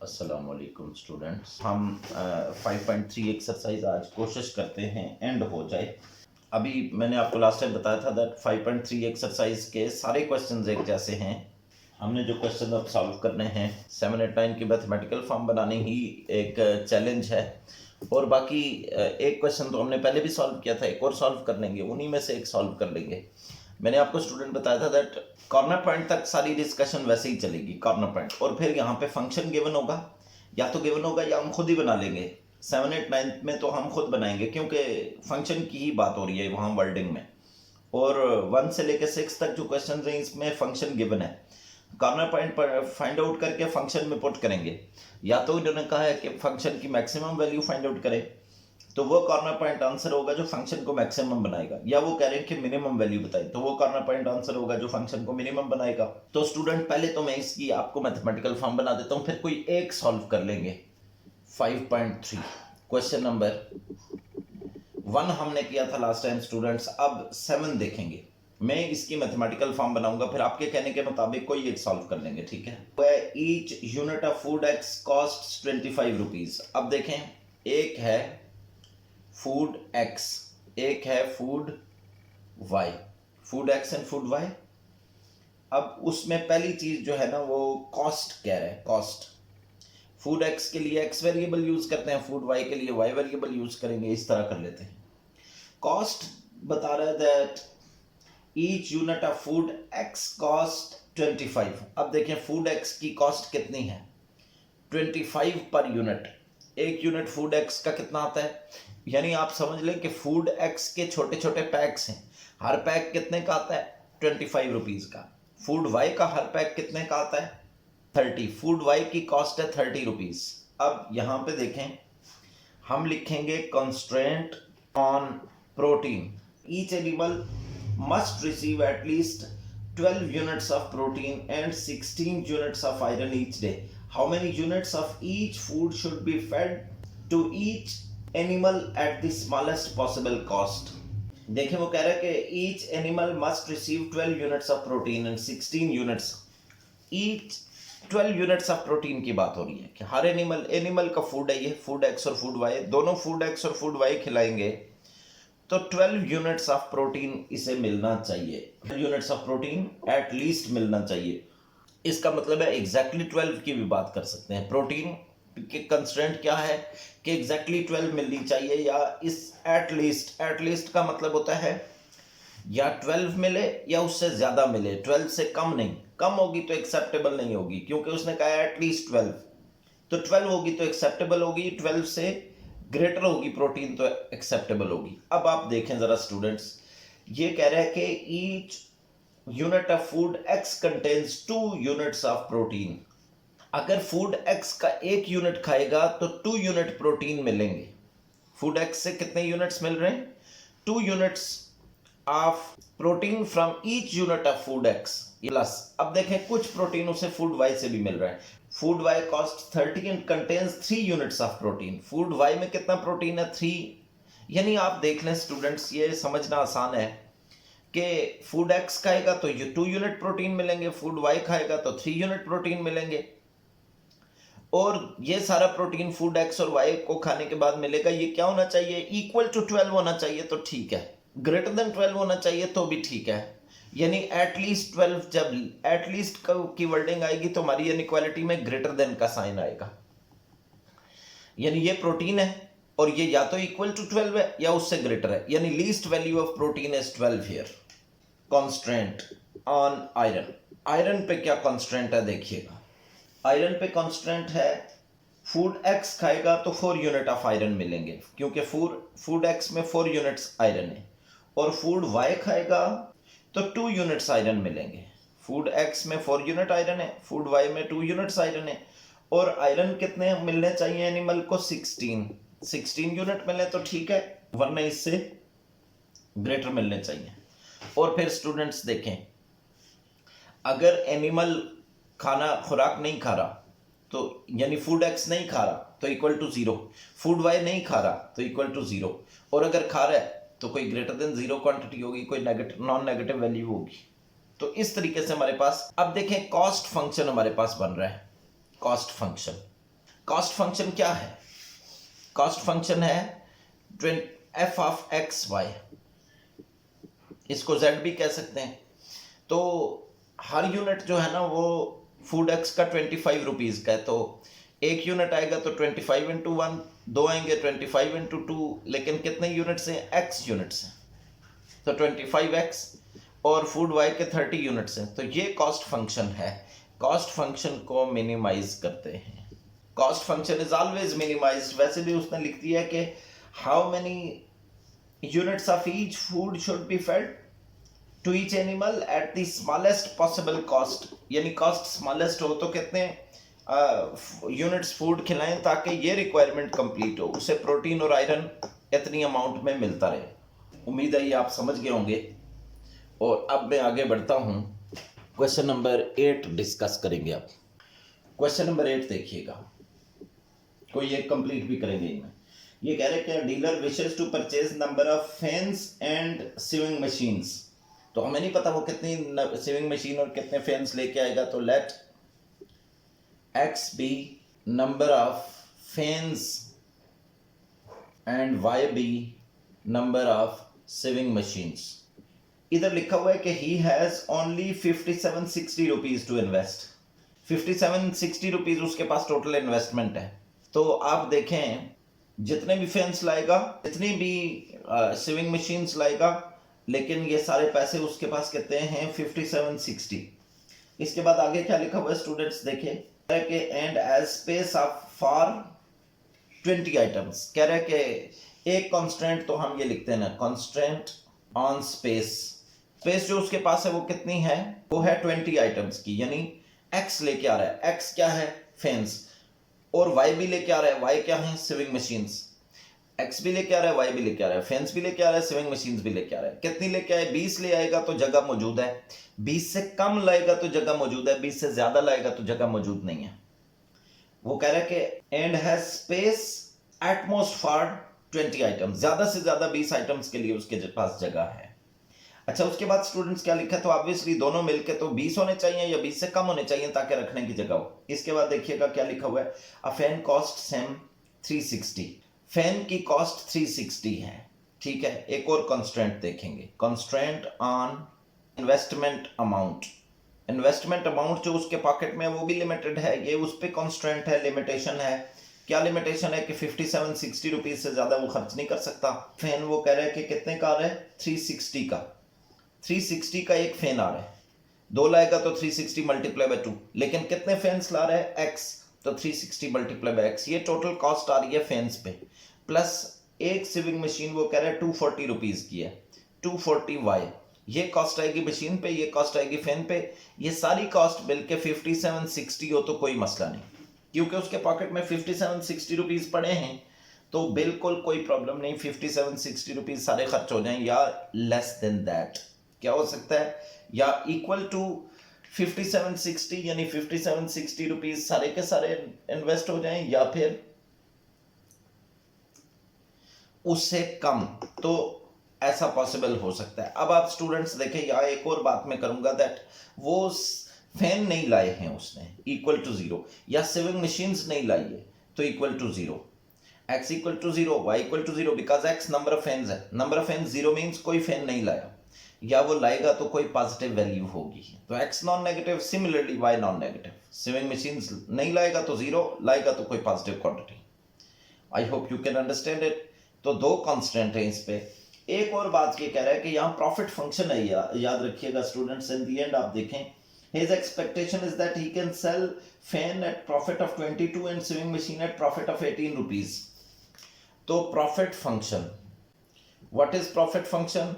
अस्सलामुअलैकुम स्टूडेंट्स। हम 5.3 एक्सरसाइज आज कोशिश करते हैं एंड हो जाए। अभी मैंने आपको लास्ट टाइम बताया था दैट 5.3 एक्सरसाइज के सारे क्वेश्चंस एक जैसे हैं। हमने जो क्वेश्चन अब सॉल्व करने हैं 7, 8, 9 की मैथमेटिकल फॉर्म बनाने ही एक चैलेंज है। और बाकी एक क्वेश्चन तो हमने पहले भी सॉल्व किया था, एक और सॉल्व कर लेंगे, उन्हीं में से एक सॉल्व कर लेंगे। मैंने आपको स्टूडेंट बताया था दैट कॉर्नर पॉइंट तक सारी डिस्कशन वैसे ही चलेगी, कॉर्नर पॉइंट, और फिर यहाँ पे फंक्शन गिवन होगा, या तो गिवन होगा या हम खुद ही बना लेंगे। 7, 8, 9 में तो हम खुद बनाएंगे क्योंकि फंक्शन की ही बात हो रही है वहाँ वर्डिंग में। और 1 से लेकर 6 तक जो क्वेश्चन हैं इसमें फंक्शन गिवन है। कॉर्नर पॉइंट पर फाइंड आउट करके फंक्शन में पुट करेंगे, या तो इन्होंने कहा है कि फंक्शन की मैक्सिमम वैल्यू फाइंड आउट करें, तो वो कॉर्नर पॉइंट आंसर होगा जो फंक्शन को मैक्सिमम बनाएगा, या वो कह रहे हैं कि मिनिमम वैल्यू बताए, तो वो कॉर्नर पॉइंट आंसर होगा जो फंक्शन को मिनिमम बनाएगा। तो स्टूडेंट पहले तो मैं इसकी आपको मैथमेटिकल फॉर्म बना देता हूं, फिर कोई एक सॉल्व कर लेंगे। 5.3 क्वेश्चन नंबर 1 हमने किया था लास्ट टाइम स्टूडेंट्स। अब 7 देखेंगे। मैं इसकी मैथमेटिकल फॉर्म बनाऊंगा, फिर आपके कहने के मुताबिक कोई एक सॉल्व कर लेंगे, ठीक है। Each unit of food x cost 25 rupees. अब देखें, एक है फूड एक्स, एक है food Y, food x and food Y. अब उसमें पहली चीज जो है ना वो कॉस्ट कह रहा है। कॉस्ट फूड एक्स के लिए एक्स वेरिएबल यूज करते हैं, फूड वाई के लिए वाई वेरिएबल यूज करेंगे, इस तरह कर लेते हैं। कॉस्ट बता रहा है that each unit of food x cost 25। अब देखें फूड एक्स की कॉस्ट कितनी है, 25 पर यूनिट। एक यूनिट फूड एक्स का कितना आता है, यानी आप समझ लें कि फूड एक्स के छोटे छोटे पैक्स हैं, हर पैक कितने का आता है, 25 रुपीज का। फूड वाई का हर पैक कितने का आता है, 30। फूड वाई की कॉस्ट है 30 रुपीज। अब यहां पे देखें, हम लिखेंगे constraint on protein. Each animal must receive at least 12 units of protein and 16 units of iron each day. How many units of each food should be fed to each animal at the smallest possible cost? देखें वो कह रहा है कि each animal must receive 12 units of protein and 16 units. each 12 units of protein की बात हो रही है कि हर एनिमल का फूड है, ये फूड एक्स और फूड वाई, दोनों फूड एक्स और फूड वाई खिलाएंगे, तो 12 यूनिट्स ऑफ प्रोटीन इसे मिलना चाहिए। Units of protein at least मिलना चाहिए। इसका मतलब है एग्जैक्टली 12 की भी बात कर सकते हैं। प्रोटीन के कंस्ट्रेंट क्या है कि एग्जैक्टली 12 मिलनी चाहिए, या इस एट लीस्ट का मतलब होता है या 12 मिले या उससे ज्यादा मिले, 12 से कम नहीं। कम होगी तो एक्सेप्टेबल नहीं होगी, क्योंकि उसने कहा एट लीस्ट 12, तो 12 होगी तो एक्सेप्टेबल होगी, 12 से ग्रेटर होगी प्रोटीन तो एक्सेप्टेबल होगी। अब आप देखें जरा स्टूडेंट्स, ये कह रहा है कि each unit of food x contains 2 units of protein. अगर फूड एक्स का एक यूनिट खाएगा तो 2 यूनिट प्रोटीन मिलेंगे। फूड एक्स से कितने यूनिट्स मिल रहे हैं, 2 units of protein from each unit of food x plus. अब देखें कुछ प्रोटीन उसे फूड वाई से भी मिल रहा है। Food Y cost 30 and contains 3 units of protein. Food Y में कितना प्रोटीन है, 3। यानी आप देख लें स्टूडेंट्स, ये समझना आसान है कि फूड एक्स खाएगा तो ये 2 यूनिट प्रोटीन मिलेंगे, फूड वाई खाएगा तो 3 यूनिट प्रोटीन मिलेंगे। और ये सारा प्रोटीन फूड एक्स और वाई को खाने के बाद मिलेगा। ये क्या होना चाहिए, इक्वल टू 12 होना चाहिए तो ठीक है, ग्रेटर देन 12 होना चाहिए तो भी ठीक है। यानी एटलीस्ट 12, जब एटलीस्ट की वर्डिंग आएगी तो हमारी इनइक्वालिटी में ग्रेटर देन का साइन आएगा। यानी ये प्रोटीन है और ये या तो इक्वल टू 12 है या उससे ग्रेटर है, यानी least value of protein is 12 here. Constant on iron. Iron पे क्या कॉन्स्टेंट है देखिएगा। आयरन पे कॉन्स्टेंट है फूड एक्स खाएगा तो 4 यूनिट ऑफ आयरन मिलेंगे, क्योंकि फूड एक्स में 4 यूनिट्स आयरन है, और फूड वाई खाएगा तो 2 यूनिट्स आयरन मिलेंगे। फूड एक्स में 4 यूनिट आयरन है, फूड वाई में 2 यूनिट्स आयरन है, और आयरन कितने मिलने चाहिए एनिमल को, 16 यूनिट मिले तो ठीक है, वरना इससे ग्रेटर मिलने चाहिए। और फिर स्टूडेंट्स देखें, अगर एनिमल खाना खुराक नहीं खा रहा तो यानी फूड एक्स नहीं खा रहा तो इक्वल टू 0, फूड वाई नहीं खा रहा तो इक्वल टू 0, और अगर खा रहा है तो कोई ग्रेटर देन 0 क्वांटिटी होगी, कोई नॉन नेगेटिव वैल्यू होगी। तो इस तरीके से हमारे पास, अब देखें कॉस्ट फंक्शन हमारे पास बन रहा है। कॉस्ट फंक्शन कॉस्ट फंक्शन क्या है? कॉस्ट फंक्शन है एफ ऑफ एक्स वाई, इसको जेड भी कह सकते हैं। तो हर यूनिट जो है ना वो फूड एक्स का 25 रुपीज़ का है, तो एक यूनिट आएगा तो 25 इंटू 1, दो आएंगे 25 इंटू 2, लेकिन कितने यूनिट्स हैं? एक्स यूनिट्स हैं, तो 25x, और फूड वाई के 30 यूनिट्स हैं। तो ये कॉस्ट फंक्शन है। कॉस्ट फंक्शन को मिनिमाइज करते हैं। Cost function is always minimised. वैसे भी उसने लिख दिया कि how many units of each food should be fed to each animal at the smallest possible cost, यानी कॉस्ट स्मॉलेस्ट हो तो कितने यूनिट्स फूड खिलाएं ताकि ये रिक्वायरमेंट कंप्लीट हो, उसे प्रोटीन और आयरन इतनी अमाउंट में मिलता रहे। उम्मीद है ये आप समझ गए होंगे। और अब मैं आगे बढ़ता हूँ, क्वेश्चन नंबर 8 डिस्कस करेंगे। अब क्वेश्चन नंबर 8 देखिएगा, कोई एक कंप्लीट भी करेंगे इनमें। ये कह रहे हैं dealer wishes to purchase number of fans and sewing machines. तो हमें नहीं पता वो कितनी सीविंग मशीन और कितने फैंस लेके आएगा, तो let x be number of fans and y be number of sewing machines. इधर लिखा हुआ है कि he has only 5760 rupees to invest. 5760 rupees उसके पास टोटल इन्वेस्टमेंट है। तो आप देखें जितने भी फैंस लाएगा, जितनी भी सीविंग मशीन्स लाएगा, लेकिन ये सारे पैसे उसके पास कितने हैं? 5760। इसके बाद आगे क्या लिखा हुआ है स्टूडेंट्स देखें कि and as space of for 20 items. कह रहे हैं कि एक कॉन्स्टेंट, तो हम ये लिखते हैं ना कॉन्स्टेंट ऑन स्पेस। स्पेस जो उसके पास है वो कितनी है? वो है 20 आइटम्स की, यानी एक्स लेके आ रहा है। एक्स क्या है? फैंस। और वाई भी लेके आ रहा है। वाई क्या है? Sieving machines. एक्स भी लेके आ रहा है, वाई भी लेके आ रहा है, फैंस भी लेके आ रहा है, सीविंग मशीन्स भी लेके आ रहा है। कितनी लेके आए? 20 ले आएगा तो जगह मौजूद है। 20 से कम लाएगा तो जगह मौजूद है, 20 से ज्यादा लाएगा तो जगह मौजूद नहीं है। वो कह रहा है कि and has space at most for 20 items. ज्यादा से ज्यादा 20 आइटम्स के लिए उसके पास जगह है। अच्छा, उसके बाद स्टूडेंट्स क्या लिखा है? तो ऑब्वियसली दोनों मिलके तो 20 होने चाहिए या 20 से कम होने चाहिए ताकि रखने की जगह हो। इसके बाद देखिएगा क्या लिखा हुआ है, a fan cost same 360। Fan की कॉस्ट 360 है, ठीक है। एक और कंस्ट्रेंट देखेंगे, constraint on investment amount. Investment amount जो उसके पॉकेट में है वो भी लिमिटेड है, ये उस पर कंस्ट्रेंट है, लिमिटेशन है। क्या लिमिटेशन है? कि 5760 रुपीज से ज्यादा वो खर्च नहीं कर सकता। फैन वो कह रहा है कि कितने का आ रहा है? 360 का। 360 का एक फैन आ रहा है, दो लाएगा तो 360 मल्टीप्लाई बाय 2, लेकिन कितने फैंस ला रहा है? एक्स, तो 360 मल्टीप्लाई बाय एक्स। ये टोटल कॉस्ट आ रही है फैंस पे, प्लस एक सीविंग मशीन वो कह रहा है 240 रुपीज की है, 240 वाई। ये कॉस्ट आएगी मशीन पे, ये कॉस्ट आएगी फैन पे। ये सारी कॉस्ट बिल के 5760 हो तो कोई मसला नहीं, क्योंकि उसके पॉकेट में 5760 रुपीज पड़े हैं, तो बिल्कुल कोई प्रॉब्लम नहीं। 5760 रुपीज सारे खर्च हो जाएं, या लेस देन दैट। क्या हो सकता है? या इक्वल टू 5760, यानी 5760 रुपीज सारे के सारे इन्वेस्ट हो जाएं, या फिर उससे कम, तो ऐसा पॉसिबल हो सकता है। अब आप स्टूडेंट्स देखें, यहाँ एक और बात मैं करूंगा, दैट वो फैन नहीं लाए हैं उसने इक्वल टू 0, या सीविंग मशीन्स नहीं लाई है तो equal to 0। x equal to 0, y equal to 0, because x number of fans है। नंबर ऑफ फैंस 0 मीन्स कोई फैन नहीं लाया, या वो लाएगा तो कोई पॉजिटिव वैल्यू होगी, तो x non negative, similarly y non negative. Sewing machines नहीं लाएगा तो 0, लाएगा तो कोई positive quantity. I hope you can understand it. तो दो कांस्टेंट है इस पे। एक और बात ये कह रहा है कि यहाँ प्रॉफिट फंक्शन है, याद रखिएगा स्टूडेंट्स। इन दी एंड आप देखें, his expectation is that he can sell fan at profit of 22 and sewing machine at profit of 18 rupees. तो profit function, what is profit function?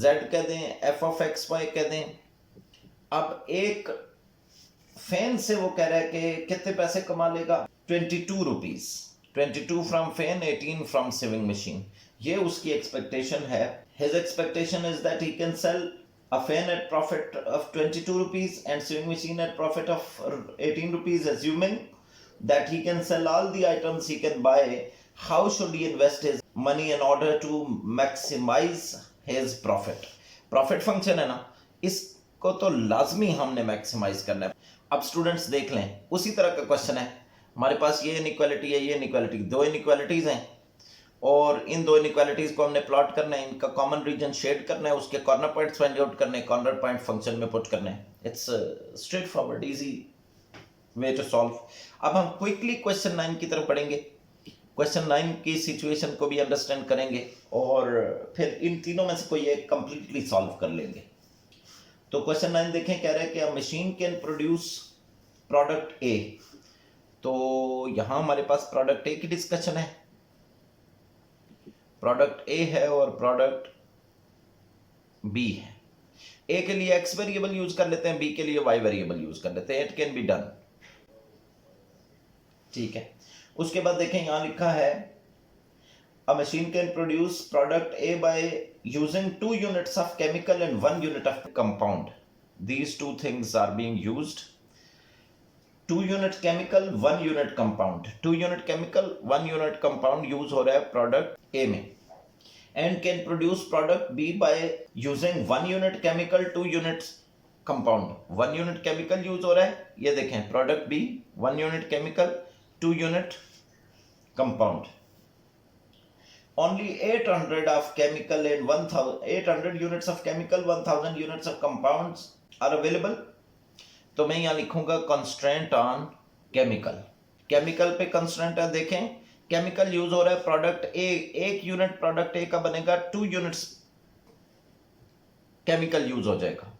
z कह दें, f of x Y कह दें। अब एक fan से वो कह रहा है कि कितने पैसे कमा लेगा? 22 rupees. 22 from fan, 18 from saving machine. ये उसकी एक्सपेक्टेशन है। His expectation is that he can sell a fan at profit of 22 rupees and sewing machine at profit of 18 rupees, assuming that he can sell all the items he can buy. How should he invest his money in order to maximize his profit? Profit function है ना, इसको तो लाजमी हमने maximise करना है। अब students देख लें, उसी तरह का क्वेश्चन है, हमारे पास ये इनइक्वालिटी है, ये इनइक्वालिटी, दो इनइक्वालिटीज हैं और इन दो इनइक्वालिटीज को हमने प्लॉट करना है, इनका कॉमन रीजन शेड करना है, उसके कॉर्नर पॉइंट्स फाइंड आउट करने, कॉर्नर पॉइंट फंक्शन में पुट करने हैं। It's straightforward easy way to solve. अब हम क्विकली क्वेश्चन 9 की तरफ पढ़ेंगे, क्वेश्चन 9 की सिचुएशन को भी अंडरस्टैंड करेंगे और फिर इन तीनों में से कोई एक कंप्लीटली सॉल्व कर लेंगे। तो क्वेश्चन 9 देखें, कह रहा है कि अ मशीन कैन प्रोड्यूस प्रोडक्ट ए। तो यहां हमारे पास प्रोडक्ट ए की डिस्कशन है, प्रोडक्ट ए है और प्रोडक्ट बी है। ए के लिए एक्स वेरिएबल यूज कर लेते हैं, बी के लिए वाई वेरिएबल यूज कर लेते हैं, इट कैन बी डन। ठीक है, उसके बाद देखें यहां लिखा है a machine can produce product A by using 2 units of chemical and 1 unit of compound. These two things are being used. 2 unit chemical 1 unit compound, 2 unit chemical 1 unit compound use हो रहा है प्रोडक्ट ए में। And can produce product B by using 1 unit chemical 2 units compound. 1 unit chemical use हो रहा है, ये देखें product B 1 unit chemical 2 unit compound. Only 800 of chemical and 800 units of chemical, 1000 units of compounds are available. तो मैं यहां लिखूंगा constraint on chemical. Chemical पे कंस्ट्रेंट है, देखें केमिकल यूज हो रहा है प्रोडक्ट ए, 1 यूनिट प्रोडक्ट ए का बनेगा, 2 यूनिट्स केमिकल यूज हो जाएगा,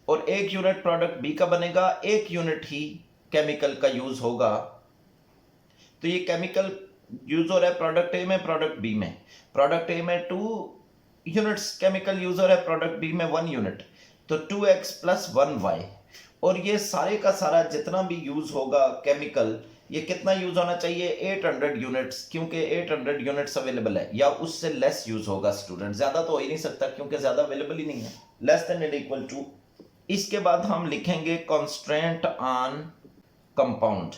और 1 यूनिट प्रोडक्ट बी का बनेगा, 1 यूनिट ही केमिकल का यूज होगा। तो ये केमिकल यूज हो रहा है प्रोडक्ट ए में, प्रोडक्ट बी में। प्रोडक्ट ए में 2 यूनिट्स केमिकल यूज हो रहा है, प्रोडक्ट बी में 1 यूनिट, तो 2x प्लस 1y। और ये सारे का सारा जितना भी यूज होगा केमिकल, ये कितना यूज होना चाहिए, 800 यूनिट्स, क्योंकि 800 यूनिट्स अवेलेबल है, या उससे लेस यूज होगा स्टूडेंट, ज्यादा तो हो ही नहीं सकता क्योंकि ज्यादा अवेलेबल ही नहीं है, less than and equal to. इसके बाद हम लिखेंगे कंस्ट्रेंट ऑन कंपाउंड।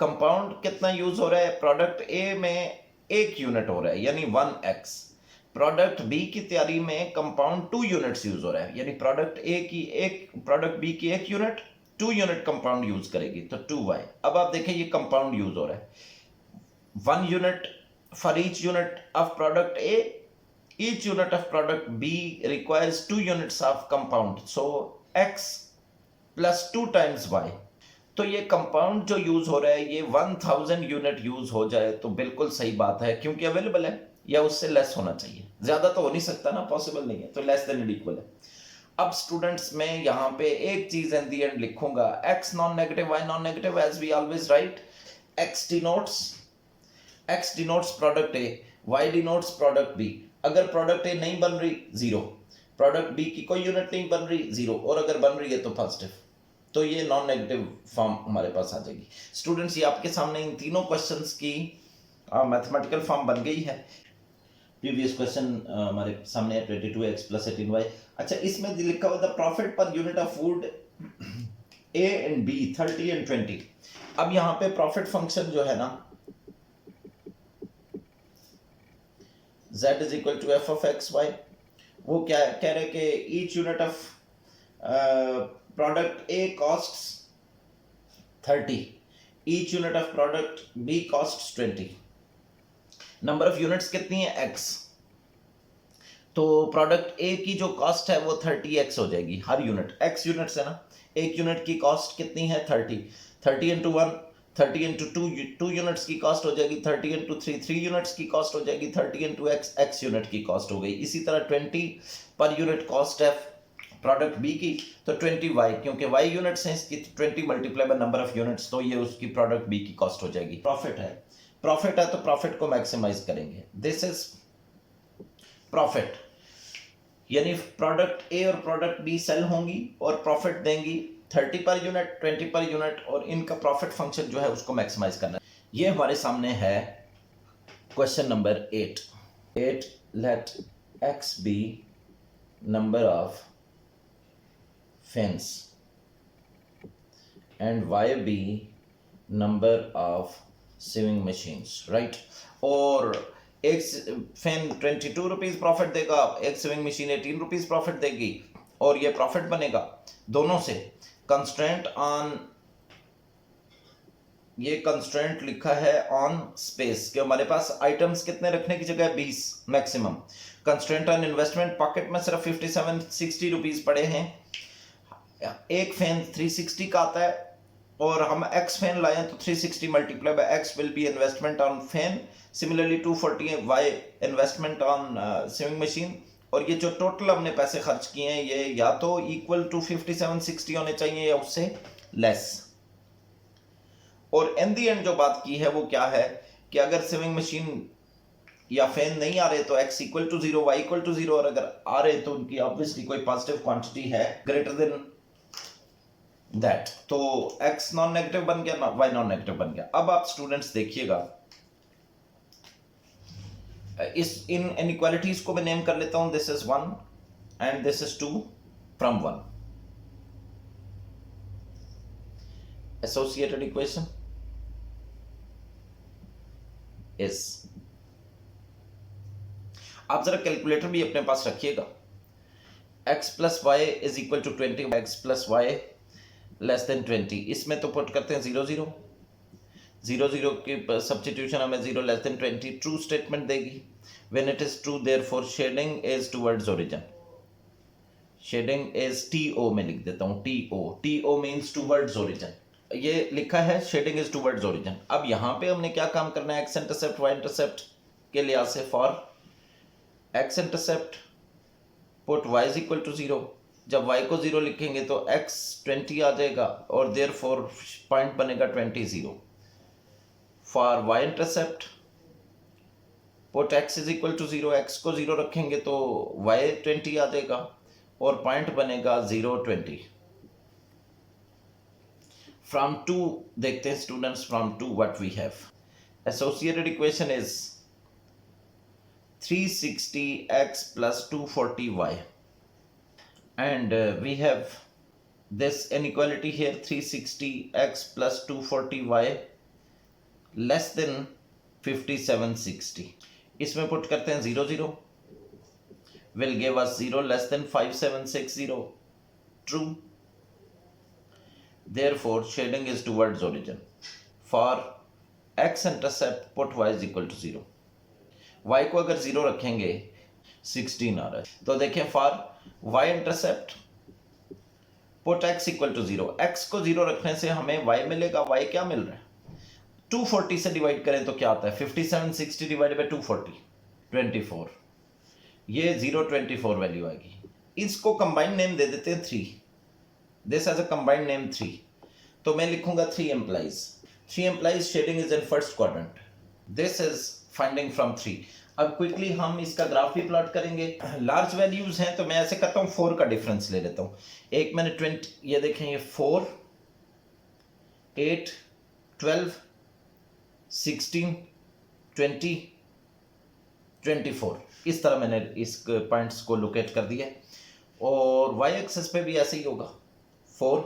कंपाउंड कितना यूज हो रहा है, प्रोडक्ट ए में 1 यूनिट हो रहा है यानी 1x। प्रोडक्ट बी की तैयारी में कंपाउंड 2 यूनिट्स यूज हो रहा है, यानी प्रोडक्ट ए की प्रोडक्ट बी की 1 यूनिट, 2 यूनिट कंपाउंड यूज करेगी तो 2y। अब आप देखें ये कंपाउंड यूज हो रहा है, 1 unit for each unit of product A, each unit of product B requires 2 units of compound, so x plus 2 times y। तो ये कंपाउंड जो यूज हो रहा है ये 1000 यूनिट यूज हो जाए तो बिल्कुल सही बात है, क्योंकि अवेलेबल है, या उससे लेस होना चाहिए, ज्यादा तो हो नहीं सकता ना, पॉसिबल नहीं है, तो लेस देन एंड इक्वल है। अब स्टूडेंट्स मैं यहां पे एक चीज इन दी एंड लिखूंगा, x non negative y non negative, as we always write. x denotes product a, y denotes product b। अगर प्रोडक्ट a नहीं बन रही 0, प्रोडक्ट b की कोई यूनिट नहीं बन रही 0, और अगर बन रही है तो पॉजिटिव, तो ये नॉन नेगेटिव फॉर्म हमारे पास आ जाएगी। स्टूडेंट्स ये आपके सामने इन तीनों क्वेश्चंस की मैथमेटिकल फॉर्म बन गई है। प्रीवियस क्वेश्चन हमारे सामने है 22x प्लस 18y। अच्छा, इसमें लिखा हुआ the profit per unit of food A and B 30 and 20। अब यहाँ पे प्रॉफिट फंक्शन जो है ना, z is equal to f of x y, वो क्या कह रहे कि each unit of product A costs 30, each unit of product B costs 20। Number of units कितनी है, x। तो प्रोडक्ट ए की जो कॉस्ट है वो 30x हो जाएगी, हर यूनिट, x यूनिट्स है ना, एक यूनिट की कॉस्ट कितनी है 30, 30 इंटू 1, 30 इंटू 2 यूनिट्स की कॉस्ट हो जाएगी, 30 इंटू 3 यूनिट्स की कॉस्ट हो जाएगी, 30 इंटू x यूनिट की कॉस्ट हो गई। इसी तरह 20 पर यूनिट कॉस्ट है प्रोडक्ट बी की, तो 20y, क्योंकि y यूनिट्स हैं इसकी, 20 multiply by number of units, तो ये उसकी प्रोडक्ट बी की कॉस्ट हो जाएगी। प्रॉफिट है तो प्रॉफिट को मैक्सिमाइज करेंगे, दिस इज प्रॉफिट, यानी प्रोडक्ट ए और प्रोडक्ट बी सेल होंगी और प्रॉफिट देंगी 30 पर यूनिट, 20 पर यूनिट, और इनका प्रॉफिट फंक्शन जो है उसको मैक्सिमाइज करना है। ये हमारे सामने है question number 8। Let x be number of fins and y be number of sewing machines, right? और एक फैन 22 रुपीज प्रॉफिट देगा, एक सेविंग मशीन 18 रुपीज प्रॉफिट देगी, और ये प्रॉफिट बनेगा दोनों से। कंस्ट्रेंट ऑन ये कंस्ट्रेंट लिखा है ऑन स्पेस कि हमारे पास आइटम्स कितने रखने की जगह 20 maximum. Constraint on investment, pocket में सिर्फ 57-60 रुपीज पड़े हैं। एक फैन 360 का आता है और हम एक्स फैन लाएं तो 360 multiply by x will be investment on fan. Similarly 240 y investment on swimming machine. और ये जो टोटल हमने पैसे खर्च किए हैं ये या तो इक्वल टू 57-60 होने चाहिए या उससे लेस। और इन दी एंड जो बात की है वो क्या है कि अगर स्विमिंग मशीन या फैन नहीं आ रहे तो x equal to 0, y equal to 0, और अगर आ रहे तो उनकी ऑब्वियसली कोई पॉजिटिव क्वांटिटी है ग्रेटर देन दैट, तो x नॉन नेगेटिव बन गया, y नॉन नेगेटिव बन गया। अब आप स्टूडेंट्स देखिएगा, इस इन इनइक्वालिटीज को मैं नेम कर लेता हूं, this is 1 and this is 2 from 1। Associated equation is, आप जरा कैलकुलेटर भी अपने पास रखिएगा, x plus y is equal to 20, x plus y less than 20। इसमें तो पुट करते हैं 0 0 0 0 की सब्स्टिट्यूशन हमें 0 लेस देन 20 ट्रू स्टेटमेंट देगी। When it is true therefore shading is towards origin. Shading is TO में लिख देता हूं, TO मींस टुवर्ड्स ओरिजिन। ये लिखा है शेडिंग इज टुवर्ड्स ओरिजिन। अब यहां पे हमने क्या काम करना है, एक्स इंटरसेप्ट वाई इंटरसेप्ट के लिहाज से for x intercept put y is equal to 0। जब y को 0 लिखेंगे तो x 20 आ जाएगा और देयरफॉर पॉइंट बनेगा 20 0। For y intercept put x is equal to 0, x को 0 रखेंगे तो y 20 आ जाएगा और पॉइंट बनेगा 0 20। फ्रॉम 2 देखते हैं students, from 2 what we have. Associated equation is 360x plus 240y, and we have this inequality here, 360x plus 240y less than 5760। इसमें put करते हैं 0 0 will give us 0 less than 5760 true, therefore shading is towards origin। for x intercept put y is equal to 0। y को अगर 0 रखेंगे 16 आ रहा है, तो देखें for y intercept put x equal to 0, x को 0 रखने से हमें y मिलेगा। y क्या मिल रहा है, 240 से डिवाइड करें तो क्या आता है, 5760 डिवाइड बाय 240 24, ये 024 वैल्यू आएगी। इसको कंबाइंड नेम दे देते हैं 3, this has a combined name 3, तो मैं लिखूंगा 3 implies shading is in first quadrant, this is finding from 3। अब क्विकली हम इसका ग्राफ भी प्लॉट करेंगे। लार्ज वैल्यूज हैं तो मैं ऐसे करता हूं, 4 का डिफरेंस ले लेता हूं। एक मैंने 20, ये देखें, ये 4 8 12 16 20 24, इस तरह मैंने इस पॉइंट्स को लोकेट कर दिया। और वाई एक्सेस पे भी ऐसे ही होगा, 4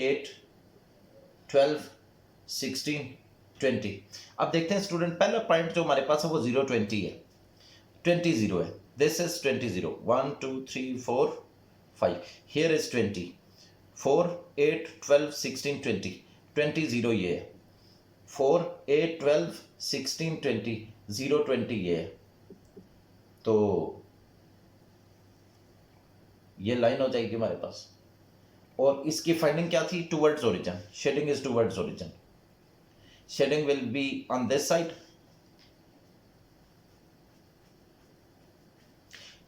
8 12 16 20। अब देखते हैं स्टूडेंट, पहला पॉइंट जो हमारे पास है वो 0 20 है, 20 0 है, दिस इज 20 0, 1 2 3 4 5, हियर इज 20, 4 8 12 16 20, 20 0 ये है, 4 8 12 16 20, 0 20 ये है, तो ये लाइन हो जाएगी हमारे पास। और इसकी फाइंडिंग क्या थी, towards origin, shading is towards origin, shading will be on this side.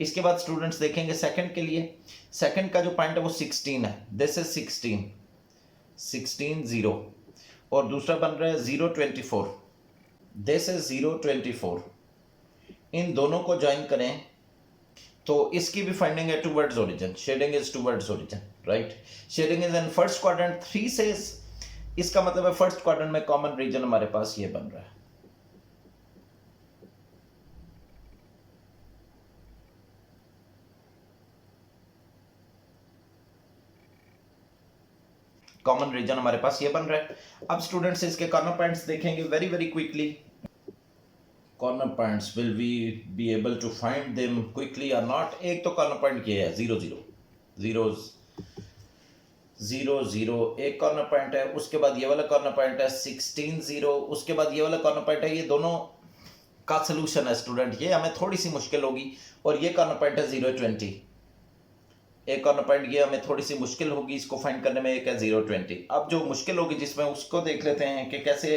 इसके बाद स्टूडेंट्स देखेंगे सेकंड के लिए, सेकंड का जो पॉइंट है वो 16 है, दिस इज 16 0, और दूसरा बन रहा है 0 24, दिस इज 0 24। इन दोनों को ज्वाइन करें तो इसकी भी फाइंडिंग है towards origin, shading is towards origin, right. Shading is in first quadrant, 3 से, इसका मतलब है फर्स्ट क्वाड्रेंट में कॉमन रीजन हमारे पास ये बन रहा है। कॉमन रीजन हमारे पास ये बन रहा है। अब स्टूडेंट्स इसके कॉर्नर पॉइंट्स देखेंगे very very quickly. Corner points will we be able to find them quickly और नॉट। एक तो कॉर्नर पॉइंट ये है 0 0, जीरोज 0 0 एक कॉर्नर पॉइंट है, उसके बाद ये वाला कॉर्नर पॉइंट है 16 0, उसके बाद ये वाला कॉर्नर पॉइंट है। ये दोनों का सलूशन है स्टूडेंट, ये हमें थोड़ी सी मुश्किल होगी। और ये कॉर्नर पॉइंट है 0 20, एक कॉर्नर पॉइंट ये हमें थोड़ी सी मुश्किल होगी इसको फाइंड करने में। एक है 0 20। अब जो मुश्किल होगी जिसमें उसको देख लेते हैं कि कैसे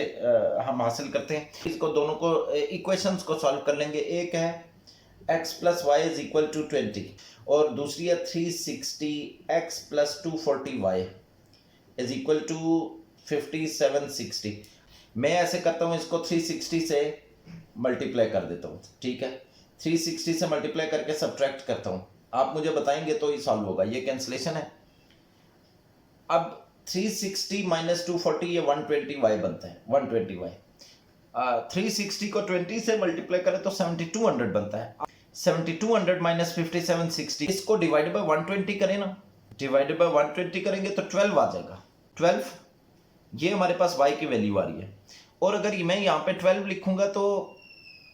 हम हासिल करते हैं। इसको दोनों को इक्वेशंस को सॉल्व कर लेंगे। एक है x + y = 20 और दूसरी है 360x + 240y = 5760। मैं ऐसे करता हूँ, इसको 360 से मल्टीप्लाई कर देता हूँ, ठीक है। 360 से मल्टीप्लाई करके सब्ट्रैक्ट करता हूँ, आप मुझे बताएंगे तो ही सॉल्व होगा। ये कैंसलेशन है। अब 360 - 240 ये 120y बनता है, 120y। 360 को 20 से मल्टीप्लाई करें तो 7200 बनता है। 7200 - 5760, इसको डिवाइड बाय 120 करें ना, डिवाइडेड बाय 120 करेंगे तो 12 आ जाएगा। 12 ये हमारे पास y की वैल्यू आ रही है। और अगर मैं यहाँ पे 12 लिखूंगा तो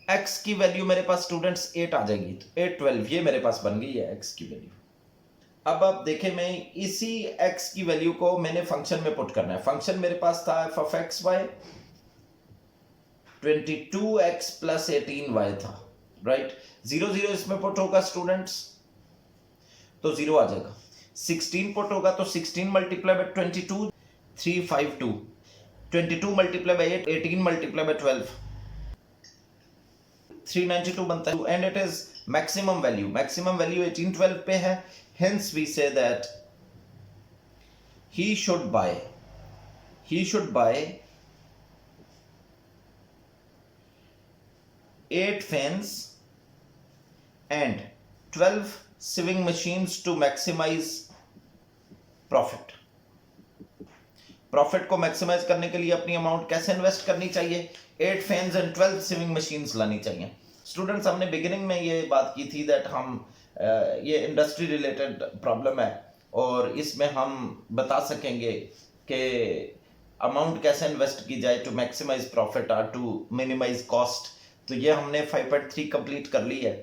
x की वैल्यू मेरे पास स्टूडेंट्स 8 आ जाएगी। तो 8 12 ये मेरे पास बन गई है x की वैल्यू। अब आप देखें, मैं इसी x की वैल्यू को मैंने फंक्शन में पुट करना है। फंक्शन मेरे पास था f(x)y 22x + 18y था, राइट। 0 0 इसमें पुट होगा स्टूडेंट्स तो 0 आ जाएगा। 16 पुट होगा तो 16 × 22 352, 22 × 8 18 × 12 392 बनता है। And it is maximum value 1812 पे है। Hence we say that he should buy 8 fans and 12 sewing machines to maximize profit। Profit को मैक्सिमाइज करने के लिए अपनी अमाउंट कैसे इन्वेस्ट करनी चाहिए? 8 फैंस एंड 12 सिविंग मशीन्स लानी चाहिए। स्टूडेंट्स, हमने बिगिनिंग में ये बात की थी दैट हम ये इंडस्ट्री रिलेटेड प्रॉब्लम है और इसमें हम बता सकेंगे कि अमाउंट कैसे इन्वेस्ट की जाए टू मैक्सिमाइज प्रॉफिट और टू मिनिमाइज कॉस्ट। तो ये हमने 5.3 कंप्लीट कर ली है।